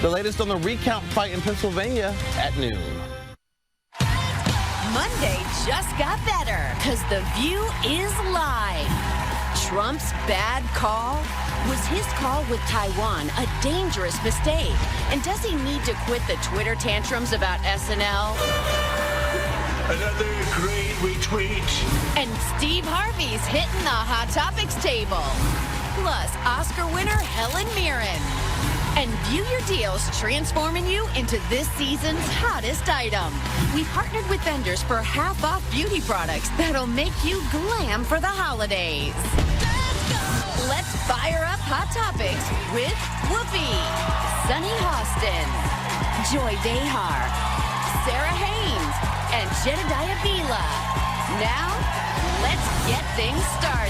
The latest on the recount fight in Pennsylvania at noon. Monday just got better because The View is live. Trump's bad call? Was his call with Taiwan a dangerous mistake? And does he need to quit the Twitter tantrums about SNL? Another great retweet. And Steve Harvey's hitting the Hot Topics table. Plus, Oscar winner Helen Mirren. And View Your Deals, transforming you into this season's hottest item. We partnered with vendors for half-off beauty products that'll make you glam for the holidays. Let's fire up Hot Topics with Whoopi, Sunny Hostin, Joy Behar, Sarah Haynes, and Jedediah Bila. Now, let's get things started.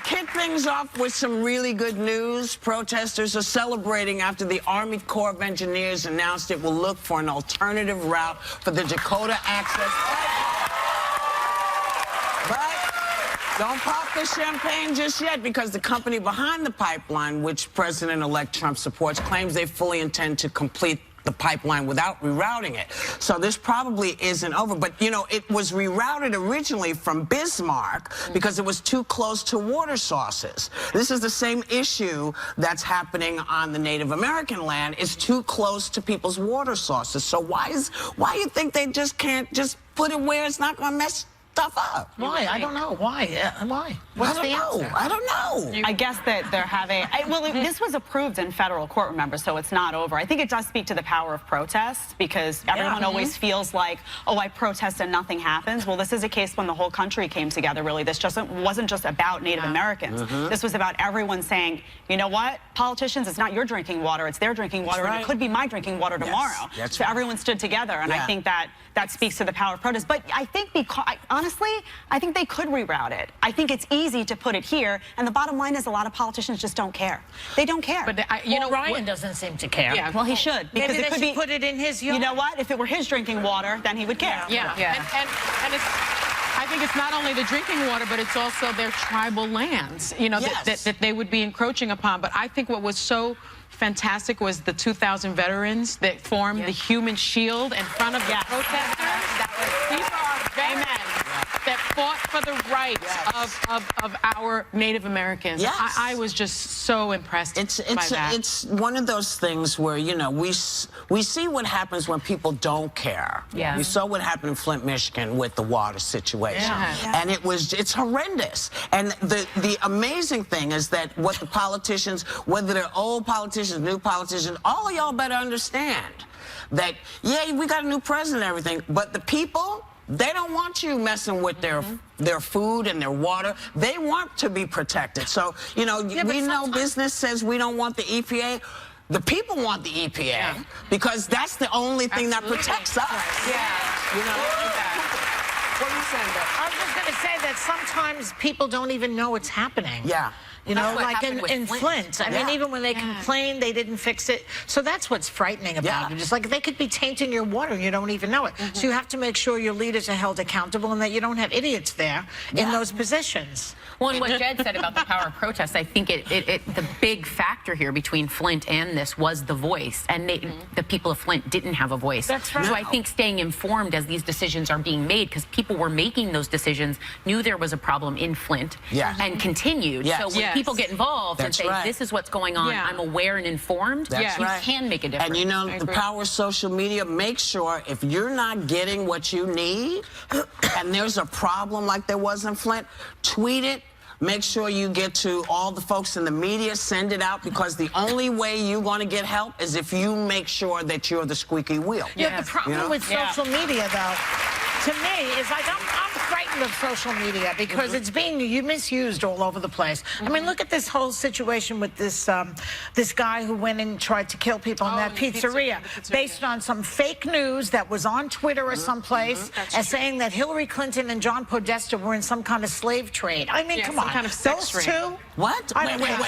Kick things off with some really good news. Protesters are celebrating after the Army Corps of Engineers announced it will look for an alternative route for the Dakota Access Pipeline. But don't pop the champagne just yet, because the company behind the pipeline, which President-elect Trump supports, claims they fully intend to complete the pipeline without rerouting it. So this probably isn't over. But, you know, it was rerouted originally from Bismarck because it was too close to water sources. This is the same issue that's happening on the Native American land. It's too close to people's water sources. So why you think they just can't just put it where it's not going to mess stuff up? Why? I don't know. Why? Why? What's the answer? I don't know. I guess that they're having... this was approved in federal court, remember, so it's not over. I think it does speak to the power of protest, because everyone always feels like, oh, I protest and nothing happens. Well, this is a case when the whole country came together, really. This wasn't just about Native Americans. This was about everyone saying, you know what, politicians, it's not your drinking water, it's their drinking water, and it could be my drinking water tomorrow. So everyone stood together, and I think that speaks to the power of protest. But I think honestly, I think they could reroute it. I think it's easy to put it here, and the bottom line is a lot of politicians just don't care. They don't care. But you know, Ryan doesn't seem to care. Yeah, well, he should, because maybe it could they be put it in his yard. You know what? If it were his drinking water, then he would care. And it's, I think it's not only the drinking water, but it's also their tribal lands, you know, that they would be encroaching upon. But I think what was so fantastic was the 2,000 veterans that formed the human shield in front of the protesters. These are veterans that fought for the rights of our Native Americans. I was just so impressed by that. It's one of those things where, you know, we see what happens when people don't care. We saw what happened in Flint, Michigan with the water situation. And it's horrendous. And the amazing thing is that what the politicians, whether they're old politicians, new politicians, all of y'all better understand that, yeah, we got a new president and everything, but the people, they don't want you messing with their food and their water. They want to be protected. So, you know, we know business says we don't want the EPA. The people want the EPA because that's the only thing that protects us. You know? What are you saying, Beth? I was just going to say that sometimes people don't even know it's happening. You know, like in Flint. I mean, even when they complained, they didn't fix it. So that's what's frightening about it. It's like they could be tainting your water and you don't even know it. So you have to make sure your leaders are held accountable and that you don't have idiots there in those positions. Well, and what Jed said about the power of protest, I think the big factor here between Flint and this was the voice. And the people of Flint didn't have a voice. That's right. So I think staying informed as these decisions are being made, because people were making those decisions, knew there was a problem in Flint and continued. So when people get involved and say, this is what's going on, I'm aware and informed, you can make a difference. And you know, the power of social media, make sure if you're not getting what you need and there's a problem like there was in Flint, tweet it, Make sure you get to all the folks in the media, send it out, because the only way you're going to get help is if you make sure that you're the squeaky wheel. Yeah, the problem with social media, though, to me, is like I'm frightened of social media because it's being misused all over the place. I mean, look at this whole situation with this this guy who went and tried to kill people in that pizzeria based on some fake news that was on Twitter or someplace as saying that Hillary Clinton and John Podesta were in some kind of slave trade. I mean, come on. Kind of sex Those ring. two? What? Wait. What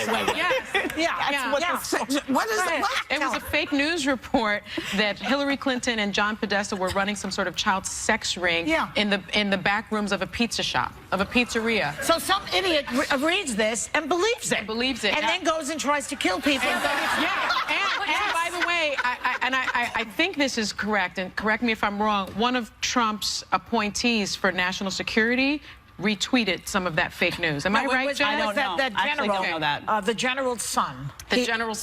is it? What? It was a fake news report that Hillary Clinton and John Podesta were running some sort of child sex ring in the back rooms of a pizza shop, of a pizzeria. So some idiot reads this and believes it. And then goes and tries to kill people. And by the way, I think this is correct, and correct me if I'm wrong, one of Trump's appointees for national security retweeted some of that fake news. Am I right, Jen? I don't know. That general, I actually don't know that. The general's son. The general's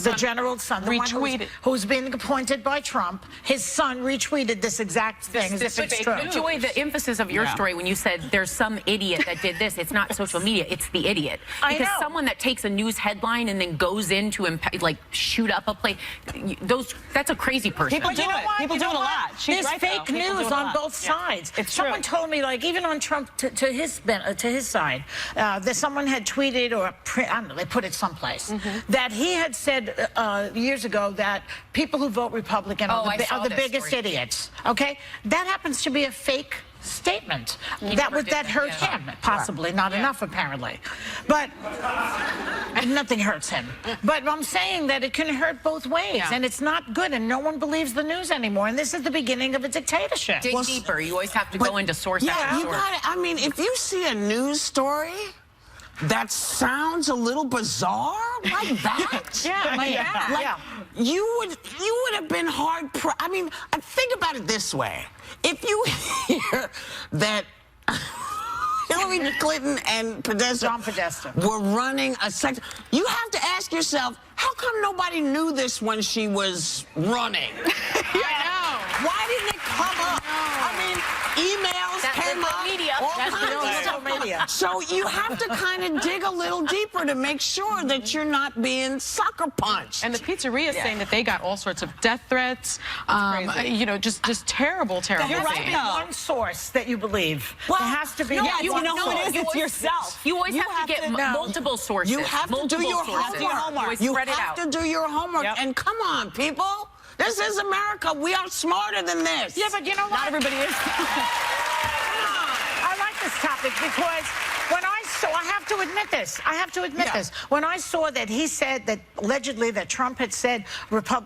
son. The retweeted. One who's been appointed by Trump. His son retweeted this exact thing as if it's true. Joy, the emphasis of your story when you said there's some idiot that did this, it's not social media, it's the idiot. Because someone that takes a news headline and then goes in to like shoot up a place, that's a crazy person. People do it. People do it a lot. There's fake news on both sides. Someone told me, like, even on Trump to his side, that someone had tweeted, or I don't know, they put it someplace, that he had said years ago that people who vote Republican are the biggest idiots. Okay, that happens to be a fake statement. That hurt him, possibly. Not enough, apparently. But nothing hurts him. But I'm saying that it can hurt both ways, and it's not good, and no one believes the news anymore, and this is the beginning of a dictatorship. Dig deeper. You always have to go into source after source. I mean, if you see a news story that sounds a little bizarre like that, you would have been hard. I mean, think about it this way: if you hear that Hillary Clinton and John Podesta were running a sex, you have to ask yourself, how come nobody knew this when she was running? Why didn't it come up? I mean, emails came up. So you have to kind of dig a little deeper to make sure that you're not being sucker punched. And the pizzeria is saying that they got all sorts of death threats, you know, just terrible things. You're right. One source that you believe. Well, it has to be. No, you know who it is. It's yourself. You always have to get multiple sources. You have to do your homework. You have to do your homework. And come on, people. This is America. We are smarter than this. Yeah, but you know what? Not everybody is. I like this topic because when I have to admit this. I have to admit this. When I saw that he said that allegedly that Trump had said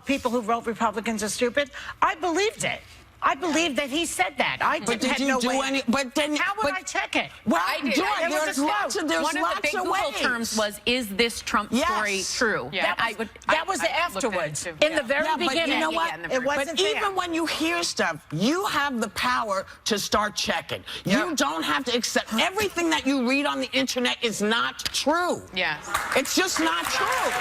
people who vote Republicans are stupid, I believed it. I believe that he said that. But did you do any? But then, how would I check it? Well, I did. There's lots of One of the big Google terms was, "Is this Trump story true?" Yeah. That was afterwards. In the very beginning. But you know what? It wasn't but even when you hear stuff, you have the power to start checking. You don't have to accept everything that you read on the internet is not true. Yes. It's just not true.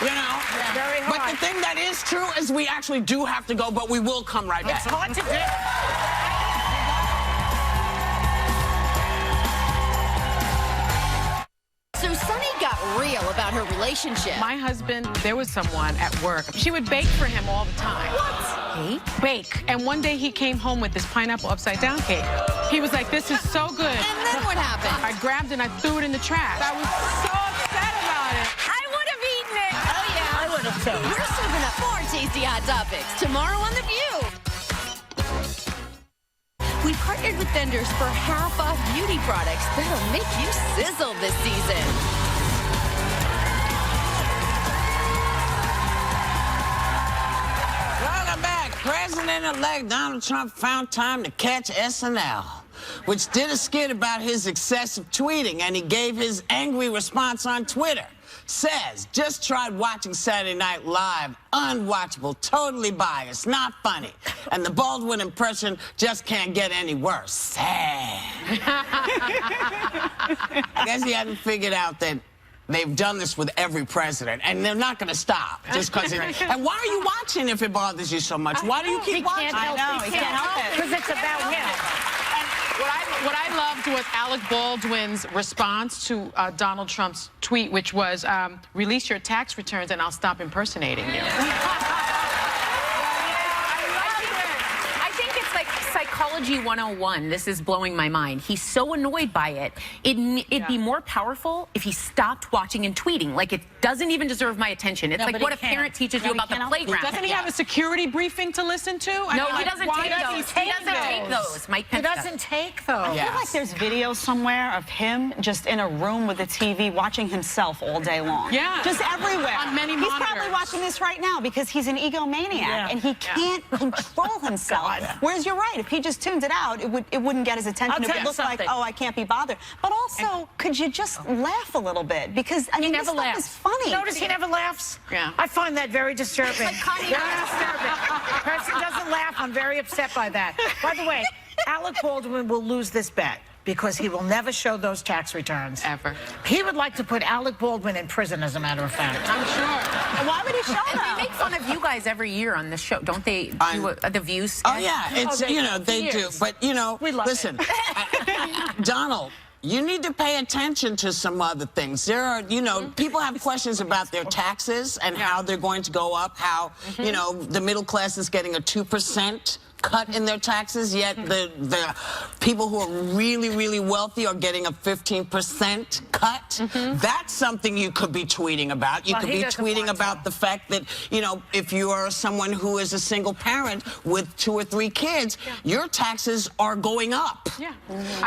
You know? Very hard. But the thing that is true is we actually do have to go, but we will come right back. It's hard to do. So Sunny got real about her relationship. My husband, there was someone at work. She would bake for him all the time. What? Bake. And one day he came home with this pineapple upside down cake. He was like, "This is so good." And then what happened? I grabbed it and I threw it in the trash. I was so upset about it. I would have eaten it. Oh, yeah. I would have too. We're serving up more tasty Hot Topics tomorrow on The View. We partnered with vendors for half-off beauty products that'll make you sizzle this season. Welcome back. President-elect Donald Trump found time to catch SNL, which did a skit about his excessive tweeting, and he gave his angry response on Twitter. Says, just tried watching Saturday Night Live, unwatchable, totally biased, not funny. And the Baldwin impression just can't get any worse. Sad. I guess he hadn't figured out that they've done this with every president, and they're not going to stop just because. And why are you watching if it bothers you so much? Why do you keep watching? I know, he can't help it. Because it's about him. What I loved was Alec Baldwin's response to Donald Trump's tweet, which was, release your tax returns and I'll stop impersonating you. Psychology 101, this is blowing my mind. He's so annoyed by it. It'd be more powerful if he stopped watching and tweeting. Like, it doesn't even deserve my attention. It's like what a parent teaches you about the playground. Doesn't he have a security briefing to listen to? No, he doesn't take those. He doesn't take those. Mike Pence doesn't take those. I feel like there's videos somewhere of him just in a room with a TV watching himself all day long. Yeah. Just everywhere. On many He's monitors. probably watching this right now because he's an egomaniac and he can't control himself. Whereas you're right, if he just tuned it out, it wouldn't get his attention. It would look like, oh, I can't be bothered. But also, could you just laugh a little bit? Because, I mean, this stuff is funny. Notice he never laughs? Yeah. I find that very disturbing. Very disturbing. Person doesn't laugh. I'm very upset by that. By the way, Alec Baldwin will lose this bet because he will never show those tax returns. Ever. He would like to put Alec Baldwin in prison, as a matter of fact. I'm sure. And why would he show And them? they make fun of you guys every year on this show. Don't they do the View sketch? Oh, yeah. It's, you know, they do. But, you know, listen, Donald, you need to pay attention to some other things. There are, you know, people have questions about their taxes and how they're going to go up, how, you know, the middle class is getting a 2% cut in their taxes, yet the people who are really, really wealthy are getting a 15% cut. That's something you could be tweeting about. You could be tweeting about the fact that, you know, if you are someone who is a single parent with 2 or 3 kids, your taxes are going up. Yeah.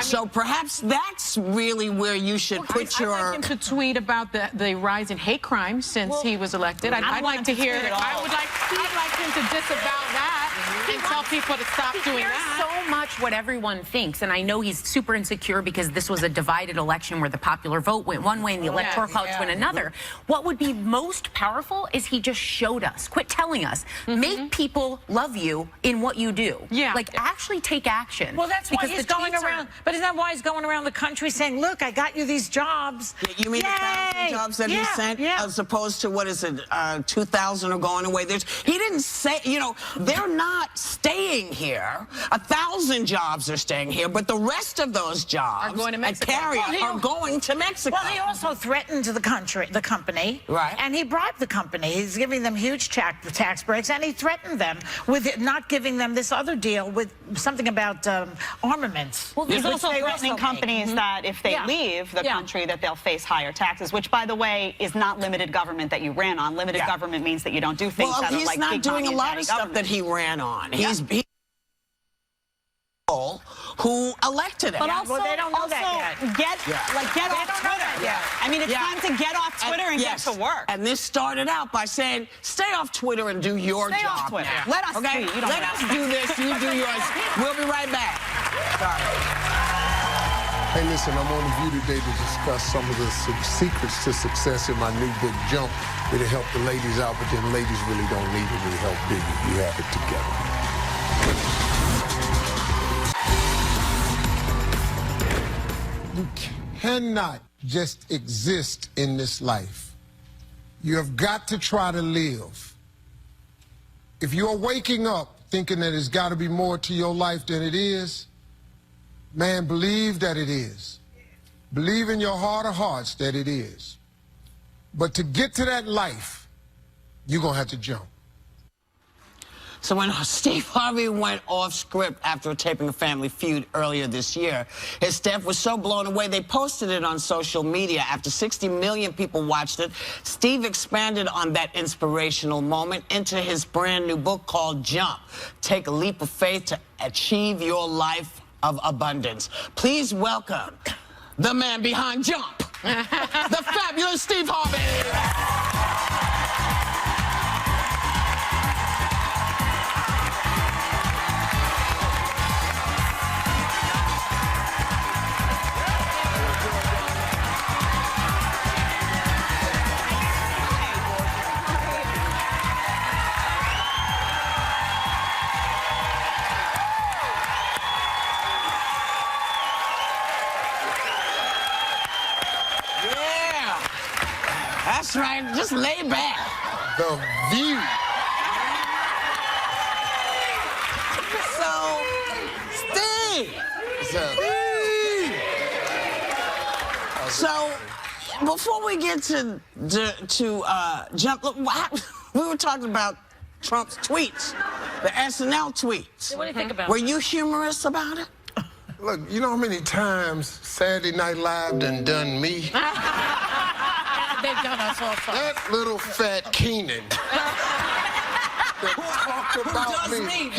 So perhaps that's really where you should put your... I'd like him to tweet about the rise in hate crime since he was elected. I'd like to hear... I'd like him to disavow that and tell people to stop doing that. So much what everyone thinks, and I know he's super insecure because this was a divided election where the popular vote went one way and the electoral college went another. What would be most powerful is he just showed us. Quit telling us. Make people love you in what you do. Yeah. Like, actually take action. Well, that's why he's going around. But isn't that why he's going around the country saying, look, I got you these jobs. You mean the 1,000 jobs that he sent as opposed to, what is it, 2,000 are going away? He didn't say, you know, they're not staying here. 1,000 jobs are staying here, but the rest of those jobs are going to Mexico. are going to Mexico. Well, he also threatened the company. Right. And he bribed the company. He's giving them huge tax breaks, and he threatened them with not giving them this other deal with something about armaments. Well, he's also threatening companies that if they leave the country that they'll face higher taxes, which, by the way, is not limited government that you ran on. Limited government means that you don't do things that are like he's not doing a lot of stuff that he ran on. He's who elected him. But also, they don't know that yet. Get off Twitter. I mean, it's time to get off Twitter and get to work. And this started out by saying, stay off Twitter and do your job. Stay off Twitter. Let us tweet. Let us do this. You do yours. We'll be right back. Hey, listen, I'm on The View today to discuss some of the secrets to success in my new book, Jump. It'll help the ladies out, but then ladies really don't need it. It'll help Biggie. We have it together. You cannot just exist in this life. You have got to try to live. If you're waking up thinking that there's got to be more to your life than it is, man, believe that it is. Believe in your heart of hearts that it is. But to get to that life, you're going to have to jump. So when Steve Harvey went off script after taping a Family Feud earlier this year, his staff was so blown away, they posted it on social media. After 60 million people watched it, Steve expanded on that inspirational moment into his brand new book called Jump. Take a leap of faith to achieve your life of abundance. Please welcome the man behind Jump, the fabulous Steve Harvey. That's right. Just lay back. The View. So, Steve, So, before we get to jump, look, we were talking about Trump's tweets, the SNL tweets. What do you think about Were you humorous about it? Look, you know how many times Saturday Night Live done me? They've done us also. That little fat Keenan that talked about me.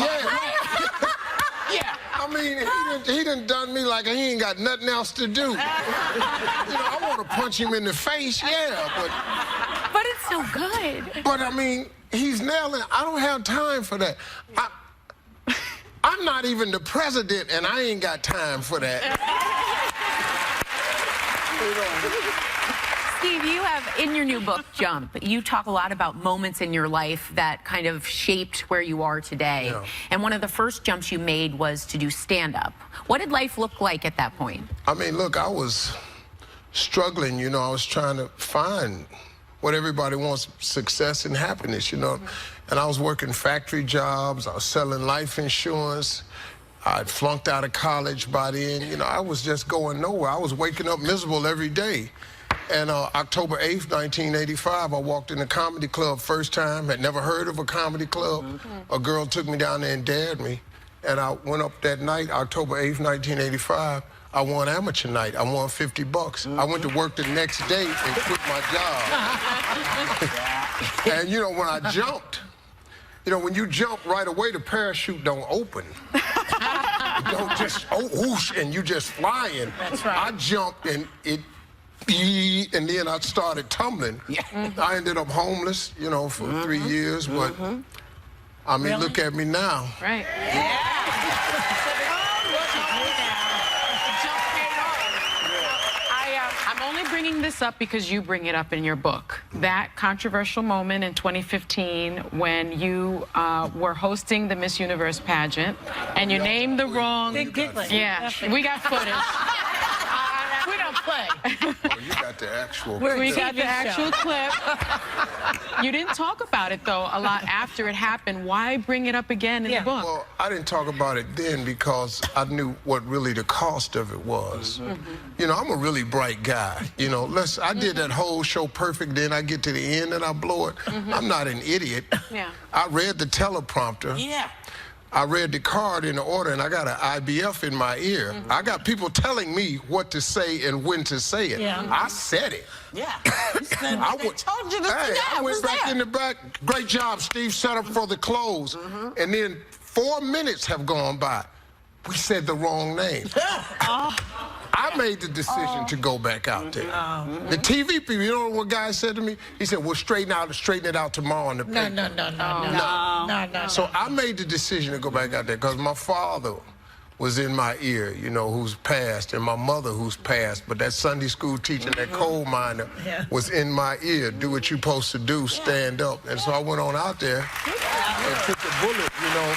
Yeah. I mean, he done done me like he ain't got nothing else to do. You know, I want to punch him in the face, yeah, But it's so good. But I mean, he's nailing. I don't have time for that. I'm not even the president, and I ain't got time for that. Steve, you have, in your new book, Jump, you talk a lot about moments in your life that kind of shaped where you are today. Yeah. And one of the first jumps you made was to do stand-up. What did life look like at that point? I mean, look, I was struggling, you know. I was trying to find what everybody wants, success and happiness, you know. And I was working factory jobs. I was selling life insurance. I'd flunked out of college by then. You know, I was just going nowhere. I was waking up miserable every day. And October 8th, 1985, I walked in a comedy club first time, had never heard of a comedy club. A girl took me down there and dared me. And I went up that night, October 8th, 1985. I won amateur night. I won $50. I went to work the next day and quit my job. And, you know, when I jumped, you know, when you jump right away, the parachute don't open. You don't just, whoosh, and you just flying. That's right. I jumped and and then I started tumbling. I ended up homeless, you know, for 3 years, but I mean, Really? look at me now. Right. I'm only bringing this up because you bring it up in your book. That controversial moment in 2015 when you were hosting the Miss Universe pageant and you named the wrong... Yeah, we got footage. We don't play. Oh, you got the actual We got the actual clip. You didn't talk about it, though, a lot after it happened. Why bring it up again in the book? Well, I didn't talk about it then because I knew what really the cost of it was. You know, I'm a really bright guy. You know, I did that whole show perfect, then I get to the end and I blow it. I'm not an idiot. I read the teleprompter. I read the card in the order, and I got an IBF in my ear. I got people telling me what to say and when to say it. I said it. I told you to say that. I went back in the back. Great job, Steve. Set up for the close. And then 4 minutes have gone by. We said the wrong name. I made the decision to go back out there. The TV people, you know what guy said to me? He said, we'll straighten it out tomorrow in the paper. No. So I made the decision to go back out there because my father was in my ear, you know, who's passed, and my mother who's passed, but that Sunday school teacher, that coal miner, was in my ear. Do what you're supposed to do, stand up. And so I went on out there and took the bullet, you know.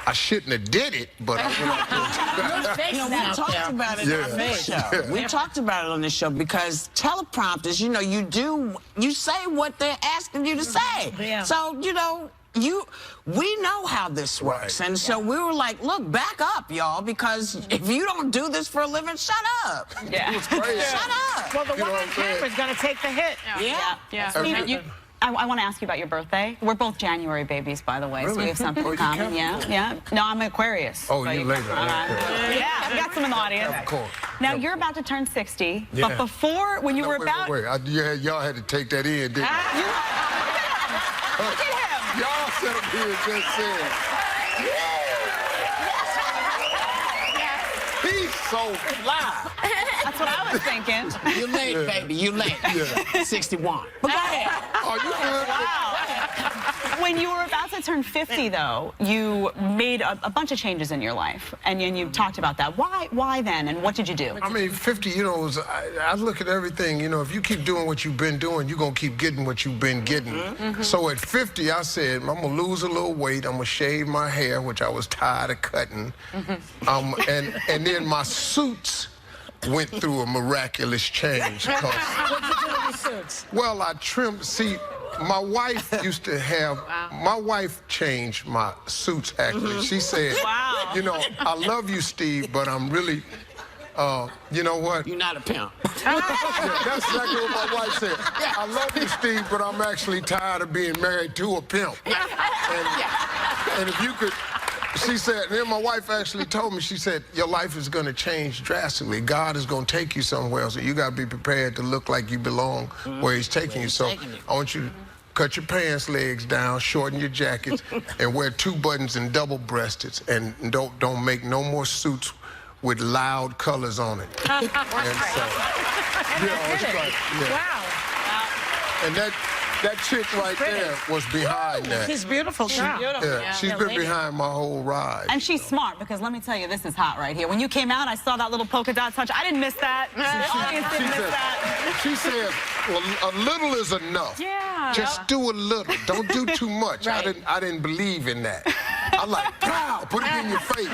I shouldn't have did it, but I went out there. You know, we talked about it on this show. We talked about it on this show because teleprompters, you know, you say what they're asking you to say. So, you know, we know how this works. And so we were like, look, back up, y'all, because if you don't do this for a living, shut up. Shut up. Well, the one on camera is going to take the hit. I want to ask you about your birthday. We're both January babies, by the way, so we have something in common. No, I'm Aquarius. Oh, you later. Yeah, we got some in the audience. Of course. Now, you're about to turn 60, but before, when you were about... Wait. Y'all had to take that in, didn't you? Look at him. Y'all sat up here and just said... He's so fly. That's what I was thinking. You late, baby. You late. 61. But go ahead. Oh, you good? Wow. When you were about to turn 50, though, you made a bunch of changes in your life, and you talked about that. Why then, and what did you do? I mean, 50, you know, I look at everything, you know, if you keep doing what you've been doing, you're going to keep getting what you've been getting. So at 50, I said, I'm going to lose a little weight. I'm going to shave my hair, which I was tired of cutting. And then my suits went through a miraculous change. What'd you do with your suits? Well, I trimmed, see, my wife used to have, my wife changed my suits, actually. She said, you know, I love you, Steve, but I'm really, you know what? You're not a pimp. Yeah, that's exactly what my wife said. I love you, Steve, but I'm actually tired of being married to a pimp. And if you could, she said, and then my wife actually told me, she said, your life is going to change drastically. God is going to take you somewhere, so you got to be prepared to look like you belong where he's taking you. So I want you to cut your pants legs down, shorten your jackets, and wear 2 buttons and double-breasted, and don't make no more suits with loud colors on it. And so, wow. And that chick right there was behind that. She's beautiful. She's beautiful. Yeah, she's been behind my whole ride. And she's smart, because let me tell you, this is hot right here. When you came out, I saw that little polka dot touch. I didn't miss that. The audience didn't miss that. She said, well, a little is enough. Yeah. Just do a little. Don't do too much. Right. I didn't believe in that. I like, pow, put it in your face.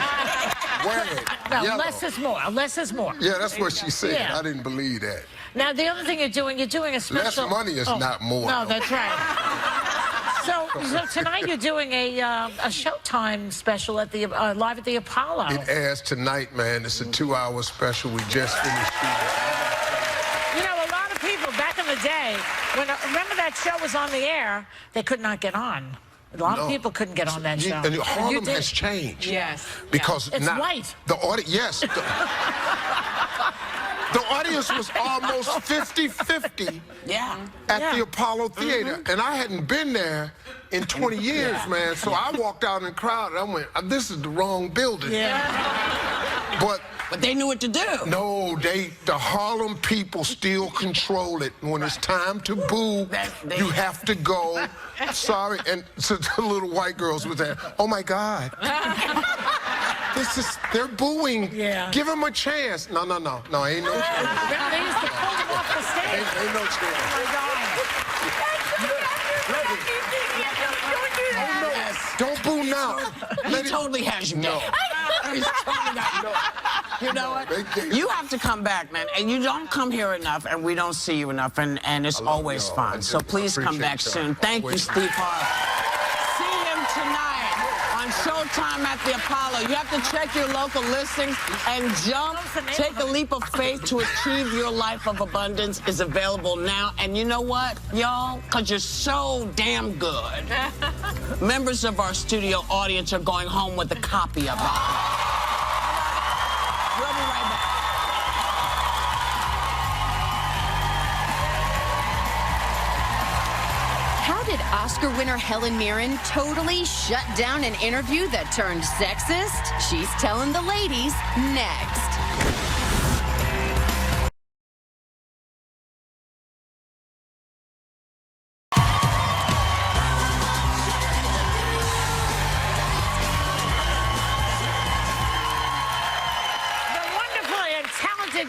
Wear it. No, yellow. less is more. Less is more. Yeah, that's what she said. Yeah. I didn't believe that. Now, the other thing you're doing a special... Less money is not more. No, that's right. So tonight you're doing a Showtime special at the live at the Apollo. It airs tonight, man. It's a 2-hour special. We just finished shooting. You know, a lot of people back in the day, remember that show was on the air, they could not get on. A lot of people couldn't get on that show. And Harlem has changed. Yes. Because it's now white. The audience, yes. The audience was almost 50-50 at the Apollo Theater. And I hadn't been there in 20 years, man. So I walked out in the crowd and I went, this is the wrong building. But they knew what to do. No, the Harlem people still control it. When it's time to boo, you have to go. Sorry. And so the little white girls was there. Oh, my God. They're booing. Yeah. Give them a chance. No, ain't no chance. They used to pull them off the stage. Ain't no chance. Oh, my God. Don't boo now. He totally has you. No. He's totally got you. You know what? You have to come back, man. And you don't come here enough, and we don't see you enough, and it's always fun. So please come back soon. Thank you, Steve Harvey. See him tonight on Showtime at the Apollo. You have to check your local listings and jump. Take a leap of faith to achieve your life of abundance is available now. And you know what, y'all? Because you're so damn good. Members of our studio audience are going home with a copy of it. We'll be right back. How did Oscar winner Helen Mirren totally shut down an interview that turned sexist? She's telling the ladies next.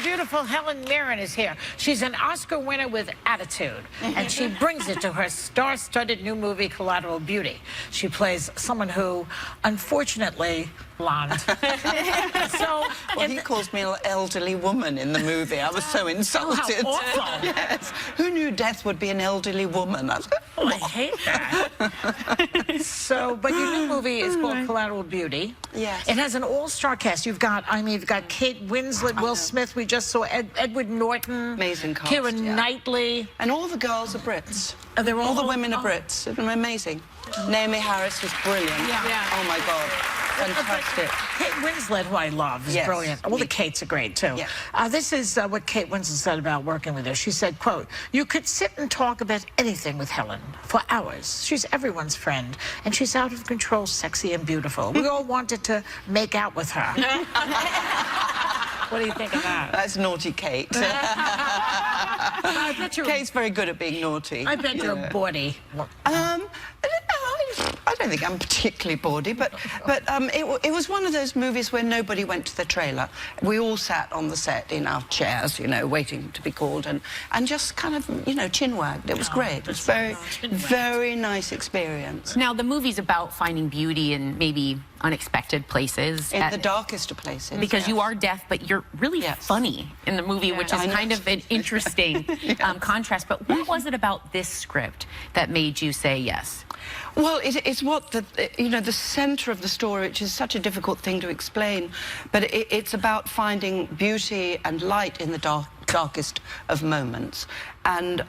Beautiful Helen Mirren is here. She's an Oscar winner with attitude, and she brings it to her star-studded new movie, Collateral Beauty. She plays someone who, unfortunately, blonde. He calls me an elderly woman in the movie. I was so insulted. Oh, how awful. Yes. Who knew death would be an elderly woman? I hate that. But your new movie is called Collateral Beauty. Yes. It has an all-star cast. You've got Kate Winslet, Will Smith. We just saw Edward Norton. Amazing cast. Keira Knightley. And all the girls are Brits. They're all the women are Brits. Amazing. Naomi Harris was brilliant. Oh my God. Fantastic. Kate Winslet, who I love, is brilliant. All the Kates are great, too. This is what Kate Winslet said about working with her. She said, quote, "You could sit and talk about anything with Helen for hours. She's everyone's friend, and she's out of control, sexy, and beautiful. We all wanted to make out with her." What do you think of that? That's naughty Kate. I bet Kate's very good at being naughty. I bet you're a bawdy. I don't think I'm particularly bawdy, but it was one of those movies where nobody went to the trailer. We all sat on the set in our chairs, you know, waiting to be called, and just kind of, you know, chin-wagged. It was great. It was very nice experience. Now, the movie's about finding beauty and maybe unexpected places. In the darkest of places. Because you are deaf, but you're really funny in the movie, which is kind of an interesting contrast. But what was it about this script that made you say yes? Well, it's what the center of the story, which is such a difficult thing to explain, but it's about finding beauty and light in the darkest of moments. And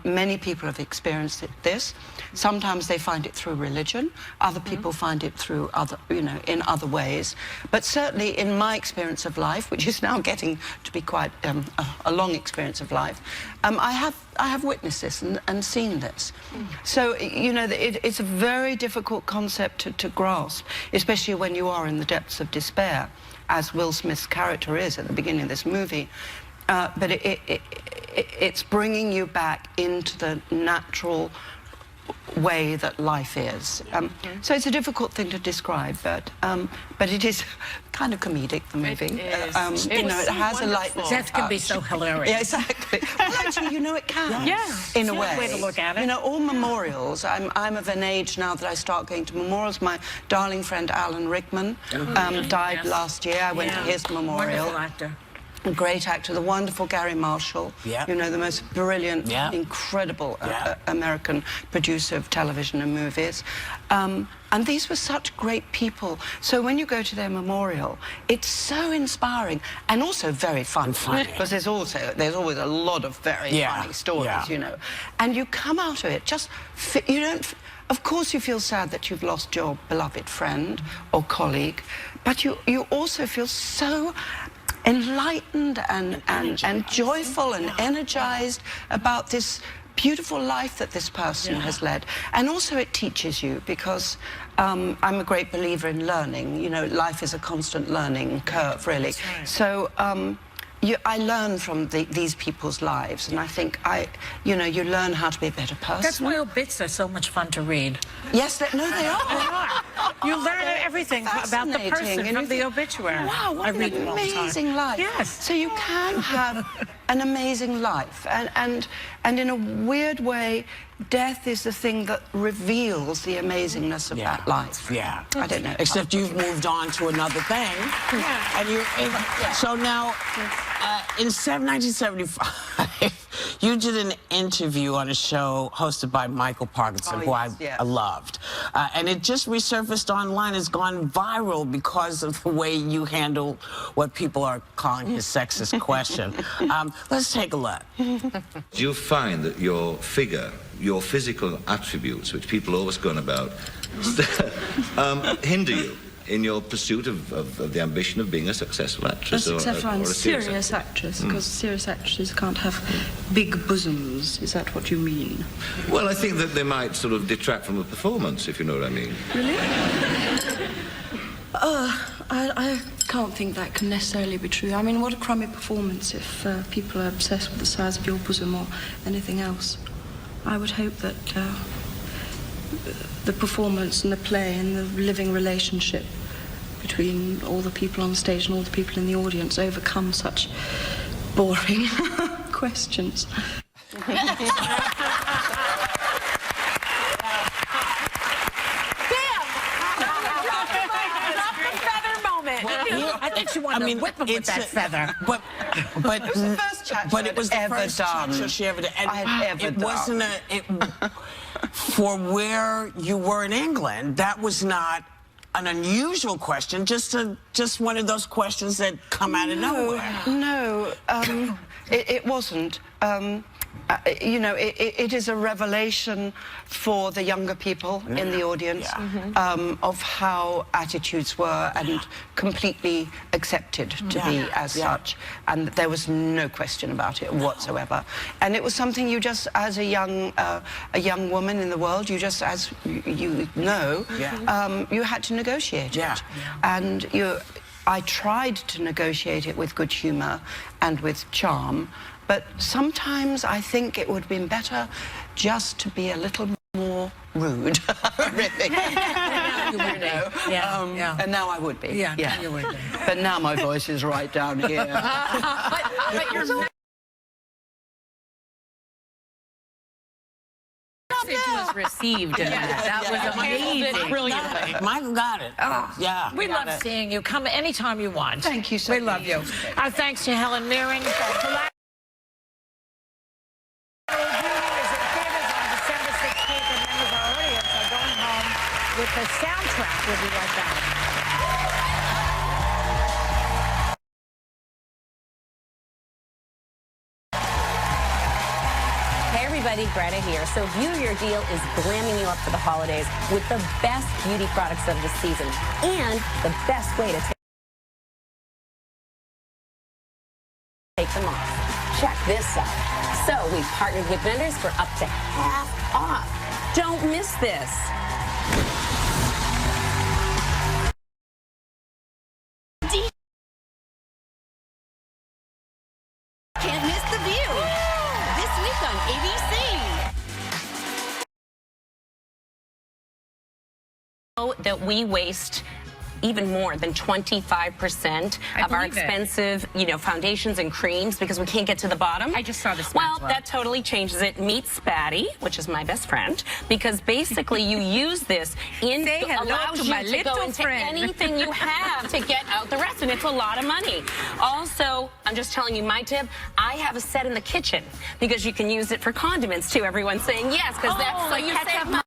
many people have experienced this. Sometimes they find it through religion. Other people find it through other, in other ways. But certainly in my experience of life, which is now getting to be quite a long experience of life, I have witnessed this and seen this. So, it's a very difficult concept to grasp, especially when you are in the depths of despair, as Will Smith's character is at the beginning of this movie. But it's bringing you back into the natural way that life is. So it's a difficult thing to describe, but it is kind of comedic, the movie. It has a lightness. Death can be so hilarious. Yeah, exactly. Well, actually, it can. Yeah. In a way. Way to look at it. All memorials. I'm of an age now that I start going to memorials. My darling friend Alan Rickman died last year. I went to his memorial. Wonderful actor. A great actor, the wonderful Gary Marshall, the most brilliant, incredible American producer of television and movies. And these were such great people. So when you go to their memorial, it's so inspiring and also very fun. Because there's always a lot of very funny stories, And you come out of it of course you feel sad that you've lost your beloved friend or colleague, but you also feel so enlightened and joyful and energized about this beautiful life that this person has led. And also it teaches you, because I'm a great believer in learning. Life is a constant learning curve, really. Right. So I learn from these people's lives, and I think you learn how to be a better person. That's why obits are so much fun to read. Yes, they are. You learn everything about the person from the obituary. Wow, what an amazing life. Yes. So you can have an amazing life, and in a weird way, death is the thing that reveals the amazingness of that life. Yeah. I don't know. Except you've moved on to another thing. Yeah. And so now, in 1975, you did an interview on a show hosted by Michael Parkinson, who I loved. And it just resurfaced online, has gone viral because of the way you handle what people are calling his sexist question. Let's take a look. Do you find that your figure, your physical attributes, which people always go on about, hinder you in your pursuit of the ambition of being a successful actress? A serious actress, because serious actresses can't have big bosoms. Is that what you mean? Well, I think that they might sort of detract from the performance, if you know what I mean. Really? I can't think that can necessarily be true. I mean, what a crummy performance if people are obsessed with the size of your bosom or anything else. I would hope that the performance and the play and the living relationship between all the people on stage and all the people in the audience overcome such boring questions. I think she wanted to whip him with that feather. But it was the first chat she ever did. And I had ever it done. wasn't for where you were in England, that was not an unusual question, just one of those questions that come out of nowhere. No, it wasn't. It is a revelation for the younger people in the audience of how attitudes were and completely accepted to be as such. And there was no question about it whatsoever. And it was something you just, as a young woman in the world, you just, as you know, you had to negotiate it. And I tried to negotiate it with good humour and with charm. But sometimes I think it would have been better just to be a little more rude, really. And now I would be. Yeah, you would be. But now my voice is right down here. but you're received in that. That was amazing. Brilliantly. Michael got it. Oh, yeah. We love seeing you. Come anytime you want. Thank you so much. We love you. Our thanks to Helen Mirren. With the soundtrack, we'll be right back. Hey everybody, Greta here. So View Your Deal is glamming you up for the holidays with the best beauty products of the season and the best way to take them off. Check this out. So we've partnered with vendors for up to half off. Don't miss this. Can't miss The View. This week on ABC. That we waste even more than 25% of our expensive, foundations and creams because we can't get to the bottom. I just saw this. Well, that totally changes it. Meet Spatty, which is my best friend, because basically you use this allows you to go into anything you have to get out the rest, and it's a lot of money. Also, I'm just telling you my tip, I have a set in the kitchen because you can use it for condiments too. Everyone's saying yes, because that's like ketchup.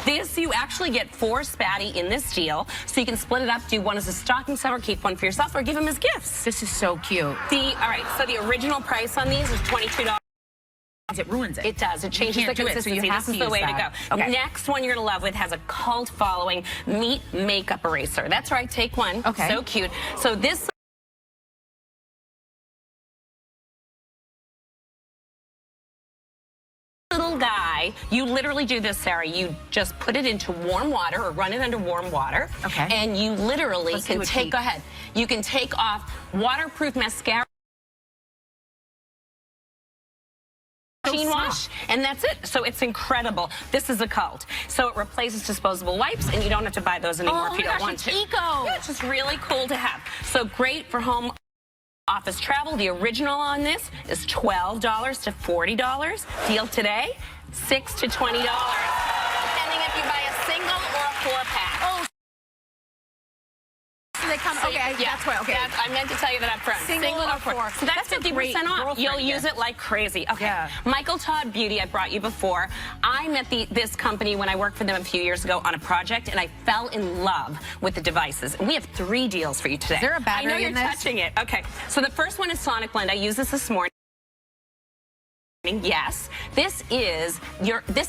This, you actually get 4 Spatty in this deal, so you can split it up, do one as a stocking stuffer, keep one for yourself, or give them as gifts. This is so cute. All right, so the original price on these is $22. It ruins it. It does. It changes the consistency. This is the way to go. Okay. Next one you're going to love with has a cult following, Meet Makeup Eraser. That's right, take one. Okay. So cute. So this little guy, you literally do this, Sarah. You just put it into warm water or run it under warm water. Okay. And you literally can take, go ahead, you can take off waterproof mascara, machine wash, and that's it. So it's incredible. This is a cult. So it replaces disposable wipes, and you don't have to buy those anymore if you don't want to. Eco. Yeah, it's just really cool to have. So great for home office travel. The original on this is $12 to $40. Deal today, $6 to $20, depending if you buy a single or a 4-pack. Oh, so they come. Okay, that's why. Okay, I meant to tell you that up front. Single or 4. So that's 50% off. You'll use it like crazy. Okay. Yeah. Michael Todd Beauty, I brought you before. I met this company when I worked for them a few years ago on a project, and I fell in love with the devices. And we have 3 deals for you today. Is there a battery I know you're in this? touching it. Okay. So the first one is Sonic Blend. I used this morning. Yes, this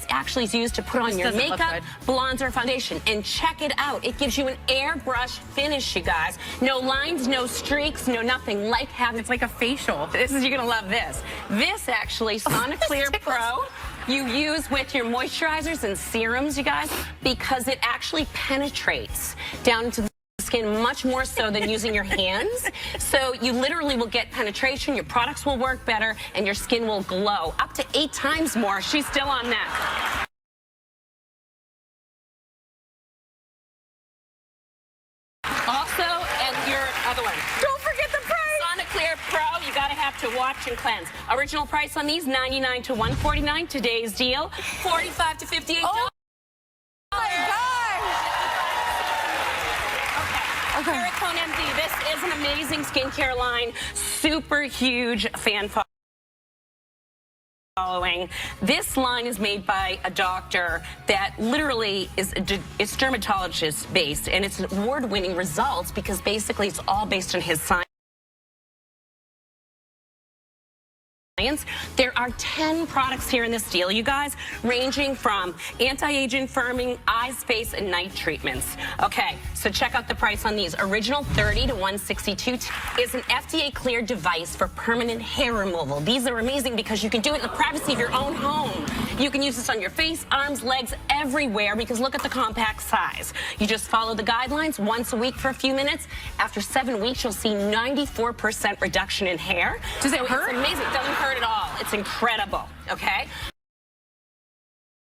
actually is used to put on your makeup, bronzer, foundation, and check it out. It gives you an airbrush finish, you guys. No lines, no streaks, no nothing. It's like a facial. You're gonna love this. This actually, Sonic Clear Pro, you use with your moisturizers and serums, you guys, because it actually penetrates down into the skin much more so than using your hands. So you literally will get penetration, your products will work better, and your skin will glow up to 8 times more. She's still on that. Also, and your other one. Don't forget the price. Sonic Clear Pro, you gotta have to watch and cleanse. Original price on these, $99 to $149. Today's deal, $45 to $58. Oh my God. Kericone MD. This is an amazing skincare line. Super huge fan following. This line is made by a doctor that literally it's dermatologist based, and it's award-winning results because basically it's all based on his science. There are 10 products here in this deal, you guys, ranging from anti-aging, firming, eye, face, and night treatments. Okay, so check out the price on these. Original $30 to $162 is an FDA-cleared device for permanent hair removal. These are amazing because you can do it in the privacy of your own home. You can use this on your face, arms, legs, everywhere because look at the compact size. You just follow the guidelines once a week for a few minutes. After 7 weeks, you'll see 94% reduction in hair. Does it hurt? It's amazing. It doesn't hurt at all. It's incredible, okay?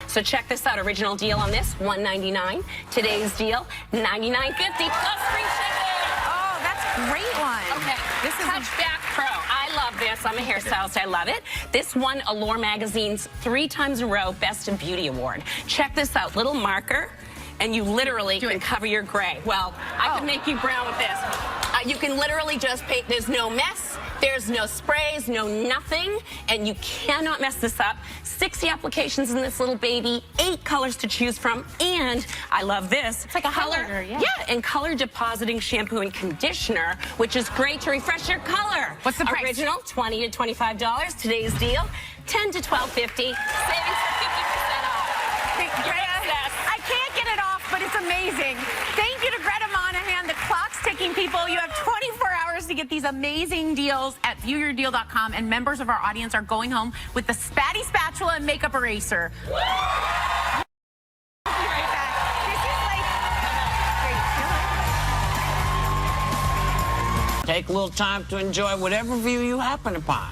So check this out. Original deal on this, $199. Today's deal, $99.50 plus free shipping. Oh, that's a great one. Okay. This is Touchback Pro. I love this. I'm a hairstylist. I love it. This won Allure Magazine's 3 times in a row Best in Beauty Award. Check this out. Little marker, and you literally can cover your gray. Well, I can make you brown with this. You can literally just paint. There's no mess. There's no sprays, no nothing, and you cannot mess this up. 60 applications in this little baby, 8 colors to choose from, and I love this. It's like a color, and color depositing shampoo and conditioner, which is great to refresh your color. What's the price? Original, $20 to $25. Today's deal, $10 to $12.50. Savings for 50% off. I can't get it off, but it's amazing. Thank you to Greta Monahan. The clock's ticking, people. You have 24 hours to get these amazing deals at viewyourdeal.com, and members of our audience are going home with the Spatty Spatula and Makeup Eraser. I'll be right back. This is like... Take a little time to enjoy whatever view you happen upon.